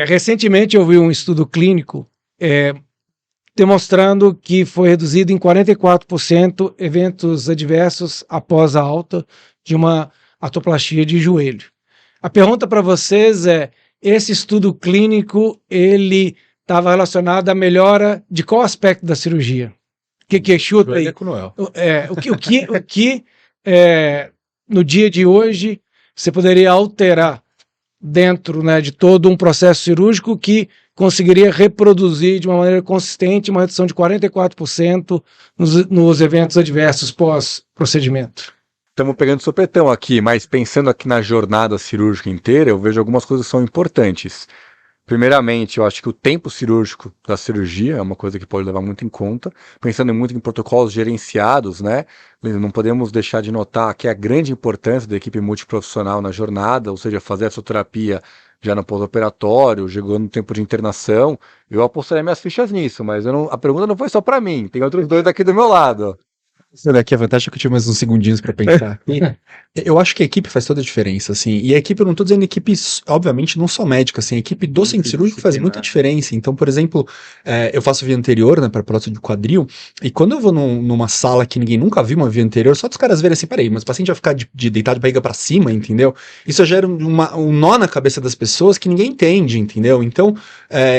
Recentemente eu vi um estudo clínico demonstrando que foi reduzido em 44% eventos adversos após a alta de uma artroplastia de joelho. A pergunta para vocês é, esse estudo clínico, ele estava relacionado à melhora de qual aspecto da cirurgia? O que chuta aí? O que no dia de hoje você poderia alterar dentro, né, de todo um processo cirúrgico que conseguiria reproduzir de uma maneira consistente uma redução de 44% nos eventos adversos pós-procedimento? Estamos pegando sopetão aqui, mas pensando aqui na jornada cirúrgica inteira, eu vejo algumas coisas que são importantes. Primeiramente, eu acho que o tempo cirúrgico da cirurgia é uma coisa que pode levar muito em conta, pensando muito em protocolos gerenciados, né? Não podemos deixar de notar que a grande importância da equipe multiprofissional na jornada, ou seja, fazer a fisioterapia já no pós-operatório, chegando no tempo de internação. Eu apostaria minhas fichas nisso, mas a pergunta não foi só para mim, tem outros dois aqui do meu lado. Isso daqui, a vantagem é que eu tive mais uns segundinhos para pensar. Eu acho que a equipe faz toda a diferença, assim. E a equipe, eu não tô dizendo equipe, obviamente, não só médica, assim. A equipe do centro cirúrgico faz muita diferença. Então, por exemplo, eu faço via anterior, né, para prótese de quadril. E quando eu vou numa sala que ninguém nunca viu uma via anterior, só dos caras verem assim, peraí, mas o paciente vai ficar de deitado de barriga para cima, entendeu? Isso gera um nó na cabeça das pessoas que ninguém entende, entendeu? Então,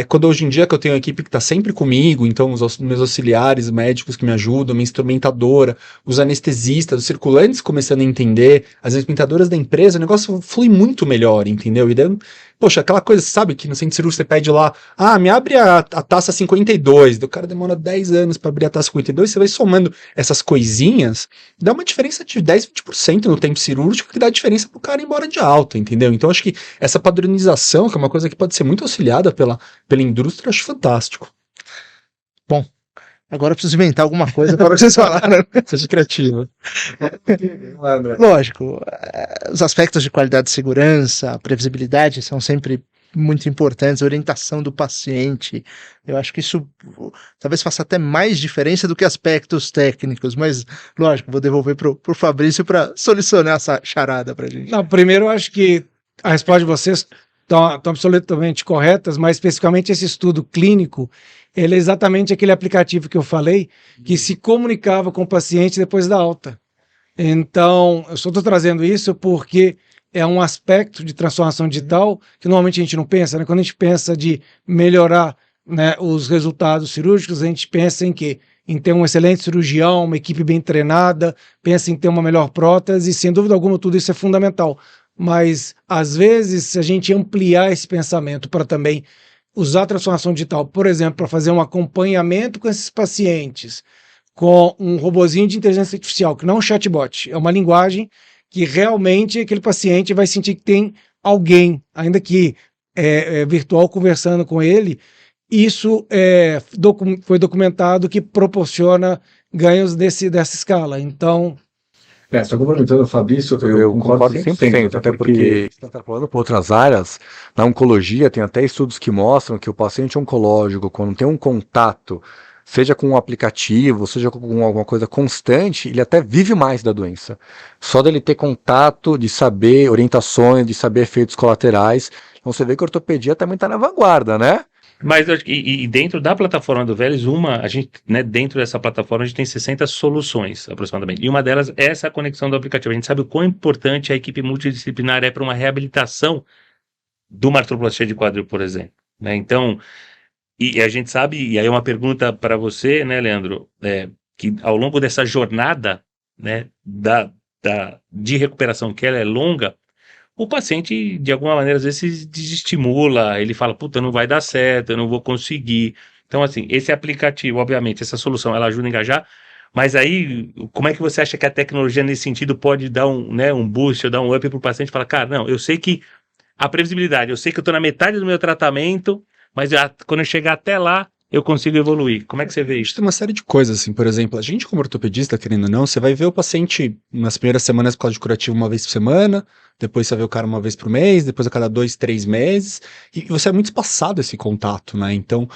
quando hoje em dia que eu tenho uma equipe que tá sempre comigo, então os meus auxiliares médicos que me ajudam, minha instrumentadora, os anestesistas, os circulantes começando a entender, as instrumentadoras da empresa, o negócio flui muito melhor, entendeu? E daí, poxa, aquela coisa, sabe, que no centro cirúrgico você pede lá, me abre a taça 52, o cara demora 10 anos para abrir a taça 52, você vai somando essas coisinhas, dá uma diferença de 10, 20% no tempo cirúrgico, que dá diferença pro cara ir embora de alta, entendeu? Então acho que essa padronização, que é uma coisa que pode ser muito auxiliada pela indústria, eu acho fantástico. Bom, agora eu preciso inventar alguma coisa para vocês falarem. Seja criativo. Lógico, os aspectos de qualidade de segurança, previsibilidade são sempre muito importantes, a orientação do paciente. Eu acho que isso talvez faça até mais diferença do que aspectos técnicos, mas lógico, vou devolver pro Fabrício para solucionar essa charada para a gente. Não, primeiro eu acho que a resposta de vocês estão absolutamente corretas, mas especificamente esse estudo clínico, ele é exatamente aquele aplicativo que eu falei, que se comunicava com o paciente depois da alta. Então, eu só estou trazendo isso porque é um aspecto de transformação digital que normalmente a gente não pensa, né? Quando a gente pensa de melhorar, né, os resultados cirúrgicos, a gente pensa em quê? Em ter um excelente cirurgião, uma equipe bem treinada, pensa em ter uma melhor prótese, e sem dúvida alguma tudo isso é fundamental. Mas, às vezes, se a gente ampliar esse pensamento para também usar a transformação digital, por exemplo, para fazer um acompanhamento com esses pacientes, com um robozinho de inteligência artificial, que não é um chatbot, é uma linguagem que realmente aquele paciente vai sentir que tem alguém, ainda que virtual, conversando com ele. Isso foi documentado que proporciona ganhos dessa escala. Então... Só complementando o Fabrício, eu concordo 100%, até porque você está falando por outras áreas, na oncologia tem até estudos que mostram que o paciente oncológico, quando tem um contato, seja com um aplicativo, seja com alguma coisa constante, ele até vive mais da doença. Só dele ter contato, de saber orientações, de saber efeitos colaterais. Então você vê que a ortopedia também está na vanguarda, né? Mas e dentro da plataforma do Velis, a gente, né, dentro dessa plataforma a gente tem 60 soluções aproximadamente, e uma delas é essa conexão do aplicativo. A gente sabe o quão importante a equipe multidisciplinar é para uma reabilitação de uma artroplastia de quadril, por exemplo, né? Então, e a gente sabe, e aí uma pergunta para você, né, Leandro, que ao longo dessa jornada, né, de recuperação, que ela é longa, o paciente, de alguma maneira, às vezes se desestimula, ele fala, puta, não vai dar certo, eu não vou conseguir. Então, assim, esse aplicativo, obviamente, essa solução, ela ajuda a engajar, mas aí, como é que você acha que a tecnologia, nesse sentido, pode dar um boost, ou dar um up para o paciente e falar, cara, não, eu sei que a previsibilidade, eu sei que eu estou na metade do meu tratamento, mas quando eu chegar até lá, eu consigo evoluir. Como é que você vê isso? Tem uma série de coisas, assim, por exemplo, a gente como ortopedista, querendo ou não, você vai ver o paciente nas primeiras semanas com código curativo uma vez por semana, depois você vê o cara uma vez por mês, depois a cada 2, 3 meses, e você é muito espaçado esse contato, né? Então,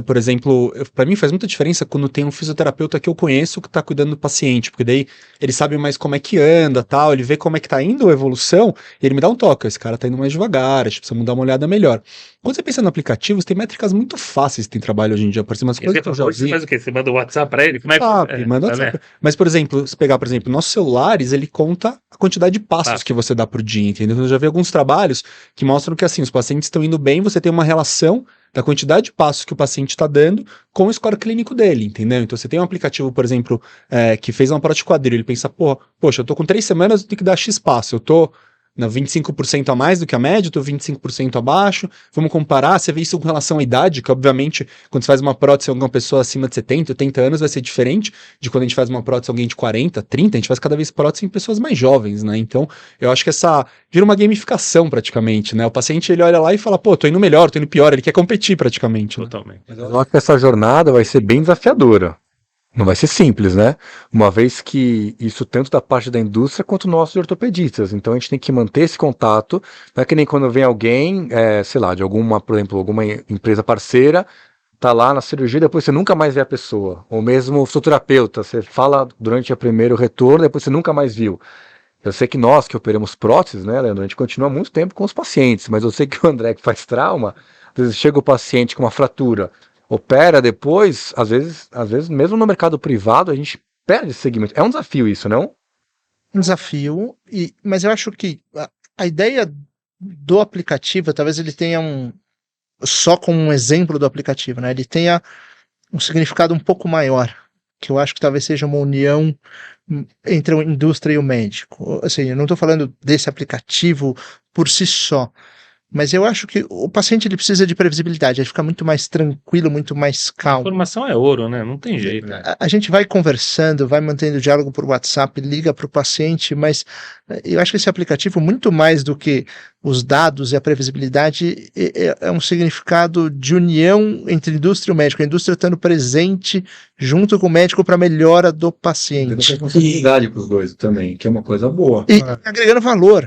por exemplo, para mim faz muita diferença quando tem um fisioterapeuta que eu conheço que tá cuidando do paciente, porque daí ele sabe mais como é que anda, tal, ele vê como é que tá indo a evolução, e ele me dá um toque, esse cara tá indo mais devagar, a gente precisa dar uma olhada melhor. Quando você pensa no aplicativo, tem métricas muito fáceis que tem trabalho hoje em dia, por exemplo, as coisas que eu já Hoje você vi. faz o quê? Você manda o WhatsApp pra ele? Como é que... WhatsApp, manda tá WhatsApp. vendo? Mas, por exemplo, se pegar, por exemplo, nossos celulares, ele conta a quantidade de passos que você dá por dia, entendeu? Eu já vi alguns trabalhos que mostram que, assim, os pacientes estão indo bem, você tem uma relação da quantidade de passos que o paciente está dando com o score clínico dele, entendeu? Então, você tem um aplicativo, por exemplo, que fez uma prova de quadril, ele pensa, poxa, eu tô com 3 semanas, eu tenho que dar X passo, eu tô 25% a mais do que a média, eu tô 25% abaixo, vamos comparar, você vê isso com relação à idade, que obviamente, quando você faz uma prótese em alguma pessoa acima de 70, 80 anos, vai ser diferente de quando a gente faz uma prótese em alguém de 40, 30, a gente faz cada vez prótese em pessoas mais jovens, né? Então, eu acho que vira uma gamificação praticamente, né? O paciente, ele olha lá e fala, tô indo melhor, tô indo pior, ele quer competir praticamente, né? Totalmente. Mas eu acho que essa jornada vai ser bem desafiadora. Não vai ser simples, né? Uma vez que isso tanto da parte da indústria quanto nós de ortopedistas. Então a gente tem que manter esse contato. Não é que nem quando vem alguém, sei lá, de alguma, por exemplo, alguma empresa parceira, tá lá na cirurgia, depois você nunca mais vê a pessoa. Ou mesmo o fisioterapeuta, você fala durante o primeiro retorno, depois você nunca mais viu. Eu sei que nós que operamos próteses, né, Leandro, a gente continua muito tempo com os pacientes, mas eu sei que o André que faz trauma, às vezes chega o paciente com uma fratura, opera depois, às vezes mesmo no mercado privado, a gente perde esse segmento. É um desafio isso, não? Um desafio, mas eu acho que a ideia do aplicativo, talvez ele tenha só como um exemplo do aplicativo, né? Ele tenha um significado um pouco maior, que eu acho que talvez seja uma união entre a indústria e o médico. Assim, eu não estou falando desse aplicativo por si só, mas eu acho que o paciente ele precisa de previsibilidade, ele fica muito mais tranquilo, muito mais calmo. Informação é ouro, né? Não tem jeito. A gente vai conversando, vai mantendo diálogo por WhatsApp, liga para o paciente, mas eu acho que esse aplicativo, muito mais do que os dados e a previsibilidade, é um significado de união entre a indústria e o médico, a indústria estando presente junto com o médico para a melhora do paciente. Tem responsabilidade para os dois também, que é uma coisa boa. E agregando valor.